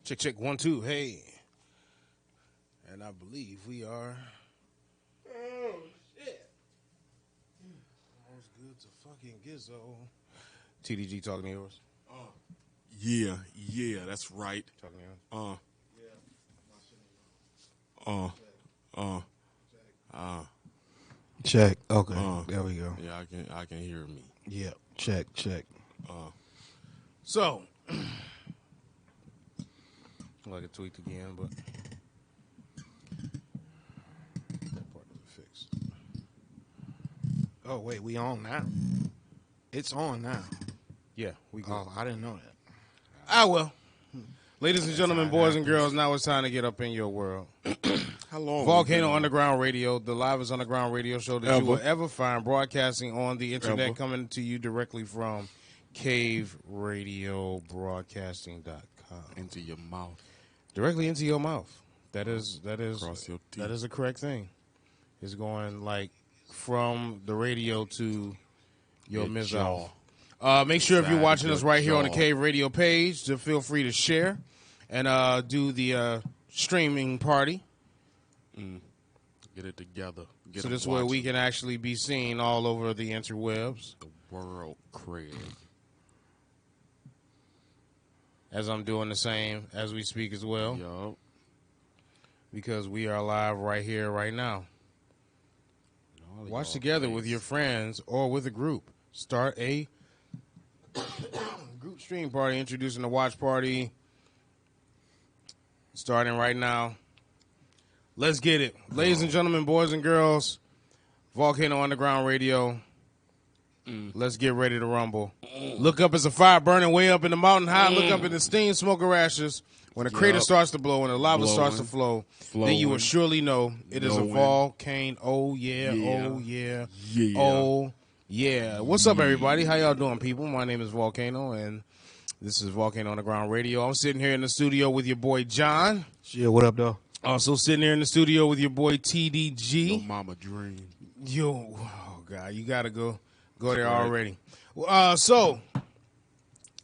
Check, check, 1, 2, hey. And I believe we are. Oh, shit. Almost good to fucking Gizzo. TDG talking to yours. Yeah, that's right. Talking to yours. Check. Okay. There we go. Yeah, I can hear me. Yeah. Check. So, like a tweak again, but that part doesn't fix. Oh wait, we on now? It's on now. Yeah, we go. Oh, I didn't know that. Well, ladies and gentlemen, boys and girls, now it's time to get up in your world. How long? Volcano Underground Radio, the livest underground radio show that you will ever find, broadcasting on the internet, coming to you directly from caveradiobroadcasting.com. Into your mouth. Directly into your mouth. That is Across your teeth. That is a correct thing. It's going like from the radio to your mizal. Make sure if you're watching us right here on the Cave Radio page, to feel free to share and do the streaming party. Get it together. So this way we can actually be seen all over the interwebs. The world cred. As I'm doing the same as we speak as well. Yup. Because we are live right here, right now. Watch together with your friends or with a group. Start a group stream party, introducing the watch party. Starting right now. Let's get it. Ladies and gentlemen, boys and girls, Volcano Underground Radio. Let's get ready to rumble. Look up as a fire burning way up in the mountain high. Look up at the steam, smoke, or ashes. When the crater starts to blow and the lava starts to flow, then you will surely know it is a volcano. Oh, yeah. Oh, yeah. Oh, yeah. What's up, everybody? How y'all doing, people? My name is Volcano, and this is Volcano Underground Radio. I'm sitting here in the studio with your boy, John. Yeah, what up, though? Also sitting here in the studio with your boy, TDG. Your mama dream. Yo, oh, God, you got to go there already. So,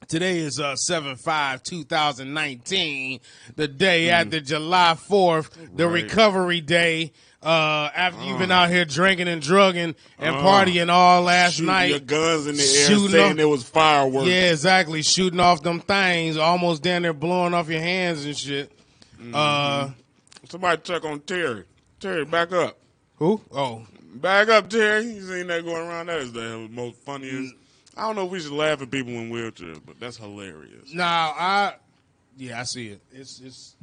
today is 7/5/2019, the day after July 4th, the recovery day. After you've been out here drinking and drugging and partying all last night. Your guns in the air saying there was fireworks. Yeah, exactly. Shooting off them things, almost down there blowing off your hands and shit. Somebody check on Terry. Terry, back up. Who? Oh. Back up, Terry. You seen that going around? That is the most funniest. I don't know if we should laugh at people in wheelchairs, but that's hilarious. I see it. It's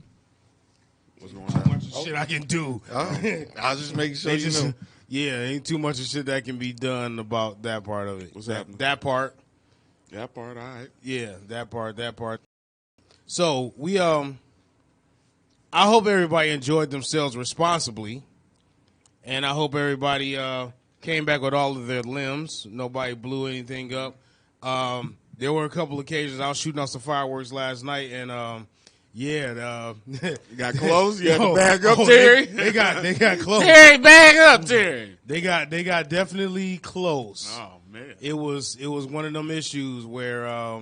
what's going too on? much of shit I can do. I was just making sure you know. Yeah, ain't too much of shit that can be done about that part of it. What's happening? That part. That part, all right. Yeah, that part. So, I hope everybody enjoyed themselves responsibly, and I hope everybody came back with all of their limbs. Nobody blew anything up. There were a couple occasions I was shooting off some fireworks last night, and you got close. You had to back up, Terry. They got close. Terry, back up, Terry. They got definitely close. Oh man, it was one of them issues where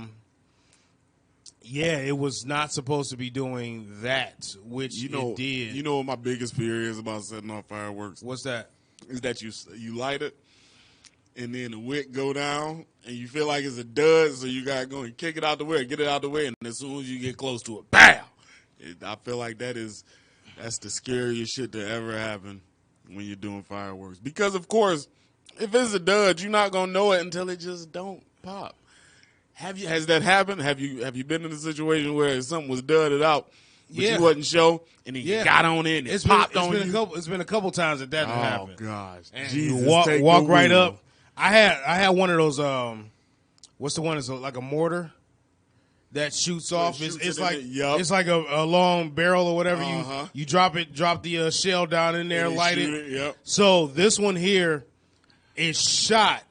it was not supposed to be doing that, which it did. You know what my biggest fear is about setting off fireworks? What's that? Is that you light it, and then the wick go down, and you feel like it's a dud, so you got to go and kick it out the way, get it out the way, and as soon as you get close to it, bam! I feel like that's the scariest shit to ever happen when you're doing fireworks. Because, of course, if it's a dud, you're not going to know it until it just don't pop. Has that happened? Have you been in a situation where something was dudded out, but you wasn't sure, and then you got on it and it popped on you? It's been a couple times that happened. Oh gosh! And Jesus, you walk right up. I had one of those. What's the one? It's like a mortar that shoots off. It's like a long barrel or whatever. You drop the shell down in there, light it. Yep. So this one here is shot,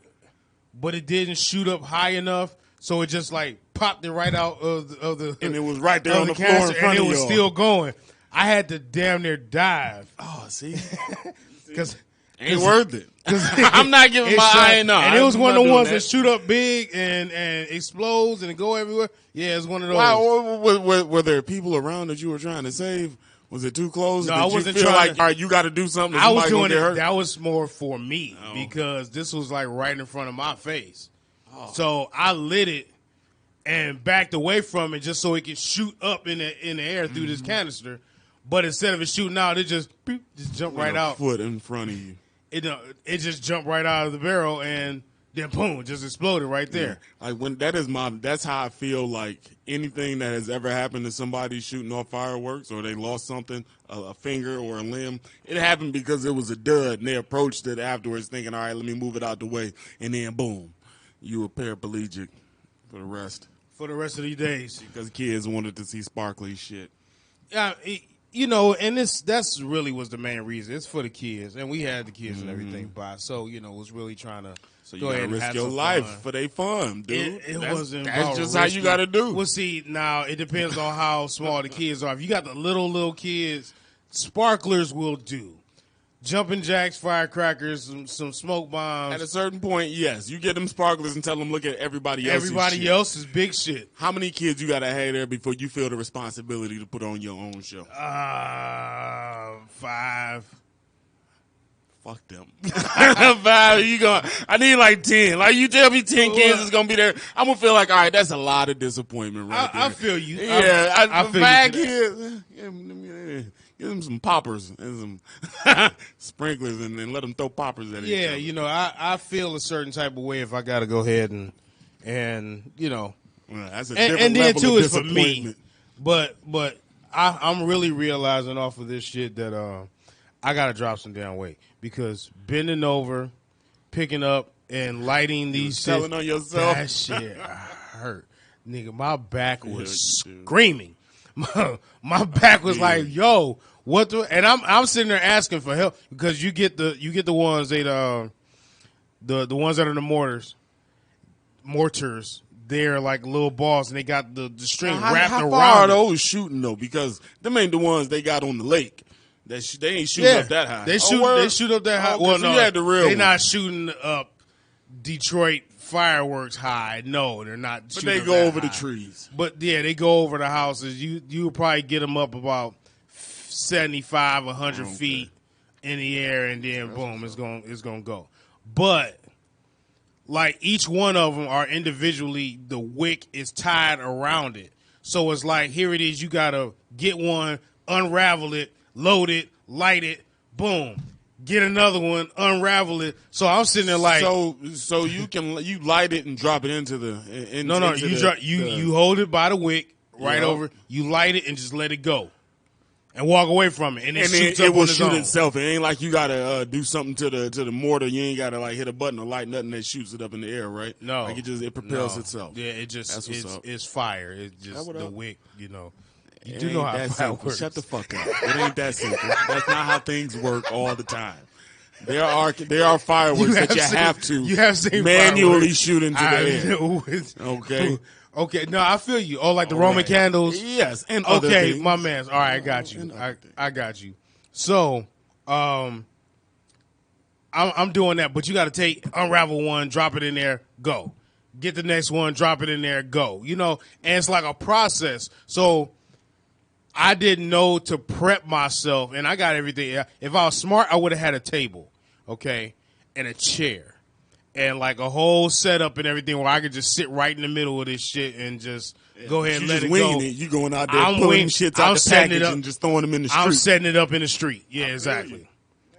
but it didn't shoot up high enough. So it just like popped it right out of the and it was right there on the floor in front and of you. It was still going. I had to damn near dive. Oh, see, because Ain't worth it. I'm not giving my eye no. And it was one of the ones that shoot up big and explodes and go everywhere. Yeah, it's one of those. Wow, were there people around that you were trying to save? Was it too close? No, Did I wasn't you feel trying like, to, all right, you got to do something. I was doing it. Hurt? That was more for me because this was like right in front of my face. Oh. So I lit it and backed away from it just so it could shoot up in the air through this canister. But instead of it shooting out, it just jumped right out. Foot in front of you. It just jumped right out of the barrel and then boom, just exploded right there. Yeah. Like that's how I feel like anything that has ever happened to somebody shooting off fireworks or they lost something, a finger or a limb. It happened because it was a dud and they approached it afterwards thinking, all right, let me move it out the way. And then boom, you were paraplegic for the rest. For the rest of these days. Because kids wanted to see sparkly shit. Yeah, and that's really was the main reason. It's for the kids, and we had the kids and everything by. So it was really trying to go ahead and risk have your life for their fun, dude. That's just how you got to do. Well, see, now it depends on how small the kids are. If you got the little kids, sparklers will do. Jumping jacks, firecrackers, some smoke bombs. At a certain point, yes, you get them sparklers and tell them look at everybody else's Everybody else's big shit. How many kids you got to have there before you feel the responsibility to put on your own show? 5. Fuck them. 5. I need like 10. Like you tell me 10 kids is gonna be there. I'm gonna feel like, all right, that's a lot of disappointment right there. I feel you. Yeah, I feel 5 kids. Give them some poppers and some sprinklers and let them throw poppers at each other. Yeah, I feel a certain type of way if I got to go ahead and Well, that's a different and then level too of is for me. But I'm really realizing off of this shit that I got to drop some damn weight because bending over, picking up, and lighting these telling on yourself. That shit hurt. Nigga, my back was screaming. My back was like, yo, what the? And I'm sitting there asking for help because you get the ones the ones that are the mortars. They're like little balls and they got the string wrapped around. How far are those shooting though? Because them ain't the ones they got on the lake. They ain't shooting up that high. They shoot up that high. Well, no, they're not shooting up Detroit fireworks high. No, they're not. But they go over the trees. But yeah, they go over the houses. You probably get them up about 75, 100 feet in the air, and then boom, it's gonna go. But like each one of them are individually, the wick is tied around it. So it's like here it is. You gotta get one, unravel it, load it, light it, boom. Get another one, unravel it. So I'm sitting there like, so you light it and drop it into the. You hold it by the wick over. You light it and just let it go, and walk away from it, and it shoots up it will on its shoot own. itself. It ain't like you gotta do something to the mortar. You ain't gotta like hit a button or light nothing that shoots it up in the air, right? No, like it propels itself. Yeah, it's fire. It's just the wick, You do it know ain't how that fire simple. works. Shut the fuck up. It ain't that simple. That's not how things work all the time. There are fireworks that you have to manually shoot into the air. Okay. Okay. No, I feel you. Oh, like the Roman candles. Yes, and other things. My man. All right, I got you. I got you. So, I'm doing that, but you got to unravel one, drop it in there, go. Get the next one, drop it in there, go. And it's like a process. So I didn't know to prep myself, and I got everything. If I was smart, I would have had a table, okay, and a chair, and like a whole setup and everything where I could just sit right in the middle of this shit and just go ahead and let it go. You going out there pulling shit out the package and just throwing them in the street. I'm setting it up in the street. Yeah, exactly.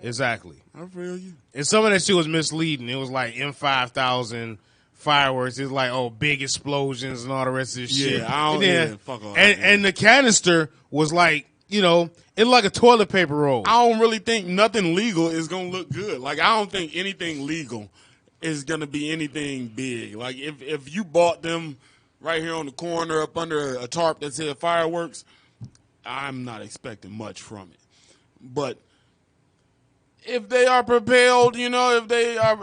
Exactly. I feel you. And some of that shit was misleading. It was like M5000 fireworks. It's like, big explosions and all the rest of this shit. Yeah, fuck all that. And the canister was like, it's like a toilet paper roll. I don't really think nothing legal is going to look good. Like, I don't think anything legal is going to be anything big. Like, if you bought them right here on the corner up under a tarp that said fireworks, I'm not expecting much from it. But if they are propelled, if they are,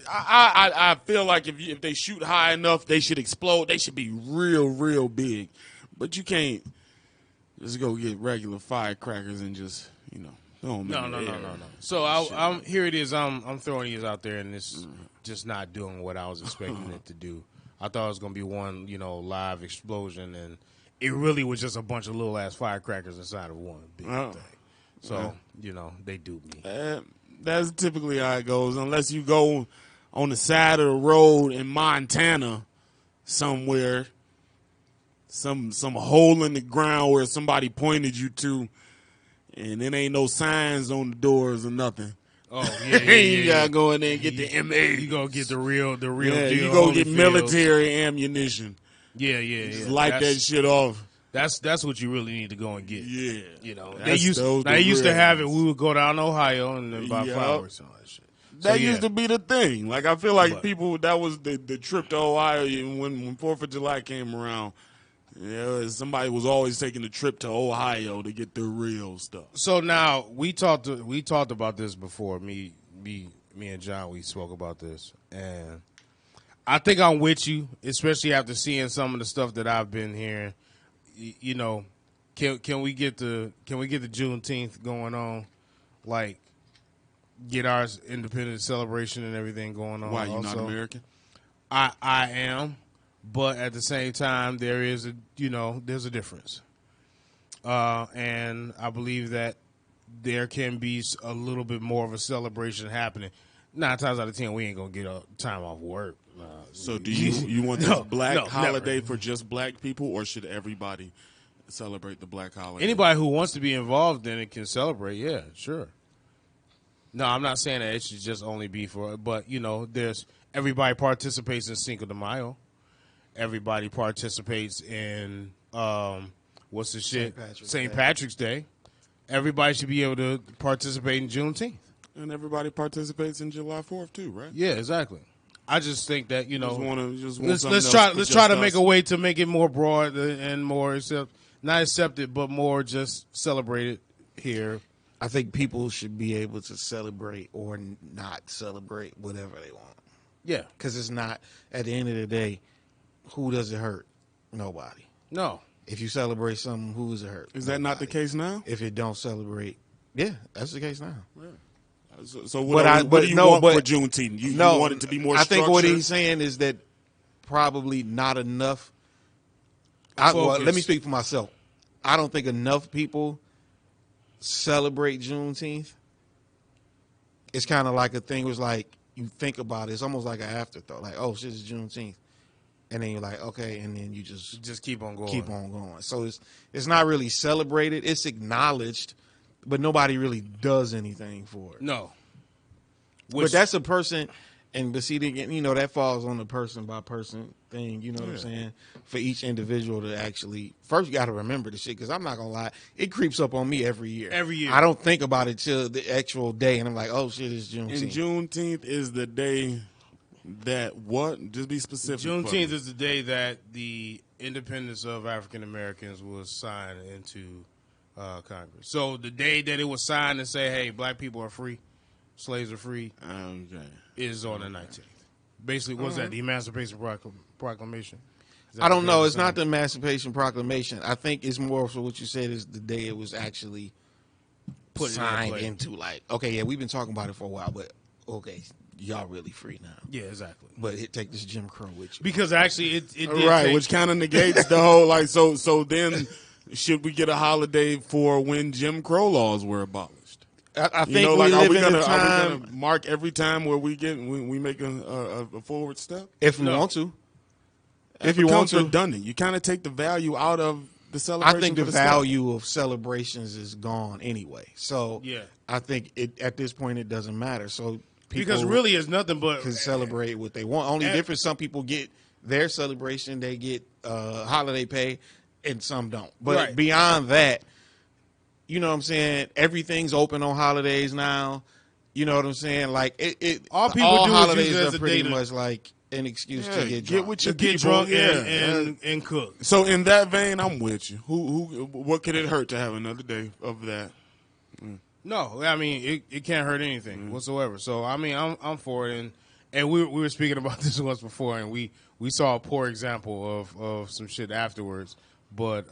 I feel like if they shoot high enough, they should explode. They should be real, real big. But you can't just go get regular firecrackers and just, Don't No. So I'm here. It is. I'm throwing these out there, and it's just not doing what I was expecting it to do. I thought it was gonna be one, live explosion, and it really was just a bunch of little ass firecrackers inside of one big thing. So they duped me. That's typically how it goes, unless you go on the side of the road in Montana somewhere, some hole in the ground where somebody pointed you to, and then ain't no signs on the doors or nothing. Oh yeah. You gotta go in there and get the M8. You gonna get the real deal. You go get military ammunition. Yeah. Just light that shit off. That's what you really need to go and get. Yeah. They used to have it. We would go down to Ohio and then buy fireworks and all that shit. That used to be the thing. Like, I feel like people, that was the trip to Ohio when 4th of July came around. Somebody was always taking the trip to Ohio to get the real stuff. So now we talked about this before. Me and John, we spoke about this, and I think I'm with you, especially after seeing some of the stuff that I've been hearing. Can we get the Juneteenth going on, like get our independence celebration and everything going on? Why, you not American? I am, but at the same time there is there's a difference, and I believe that there can be a little bit more of a celebration happening. 9 times out of 10, we ain't gonna get a time off work. So do you want this black holiday for just black people, or should everybody celebrate the black holiday? Anybody who wants to be involved in it can celebrate. Yeah, sure. No, I'm not saying that it should just only be for, but there's everybody participates in Cinco de Mayo. Everybody participates in what's the shit? St. Patrick's Day. Everybody should be able to participate in Juneteenth. And everybody participates in July 4th too, right? Yeah, exactly. I just think that let's try to make a way to make it more broad and more not accepted, but more just celebrated here. I think people should be able to celebrate or not celebrate whatever they want. Yeah, because it's not, at the end of the day, who does it hurt? Nobody. No. If you celebrate something, who does it hurt? Is that not the case now? If it don't celebrate, yeah, that's the case now. Yeah. So what do you want for Juneteenth? You want it to be more structured? I think what he's saying is that probably not enough. Let me speak for myself. I don't think enough people celebrate Juneteenth. It's kind of like a thing. It was like you think about it. It's almost like an afterthought. Like, oh, shit, it's Juneteenth. And then you're like, okay, and then you just keep on going. So it's not really celebrated. It's acknowledged, but nobody really does anything for it. No. But that's a person, but see, that falls on the person by person thing. You know what I'm saying? For each individual to actually, first you got to remember the shit, because I'm not going to lie, it creeps up on me every year. I don't think about it till the actual day, and I'm like, oh shit, it's Juneteenth. And Juneteenth is the day that what? Just be specific. Juneteenth is the day that the independence of African Americans was signed into Congress. So the day that it was signed and say, hey, black people are free, slaves are free, is on the 19th. Basically, what's that? The Emancipation Proclamation? I don't know. It's not the Emancipation Proclamation. I think it's more so what you said is the day it was actually signed into. Like, okay, yeah, we've been talking about it for a while, but okay, y'all really free now. Yeah, exactly. But take this Jim Crow with you. Because actually, it did right, which kind of negates the whole like. So then, should we get a holiday for when Jim Crow laws were abolished? I think are we gonna mark every time where we make a forward step? If we want to. If you want to, redundant. You kind of take the value out of the celebration. I think the value of celebrations is gone anyway. So yeah, I think at this point it doesn't matter. So because really it's nothing but can celebrate what they want. Only difference, some people get their celebration, they get holiday pay, and some don't. But beyond that, you know what I'm saying? Everything's open on holidays now. You know what I'm saying? Like all holidays are pretty much like an excuse to get drunk. Get drunk and cook. So in that vein, I'm with you. What could it hurt to have another day of that? No, I mean it can't hurt anything whatsoever. So I mean I'm for it, and we were speaking about this once before, and we saw a poor example of some shit afterwards. But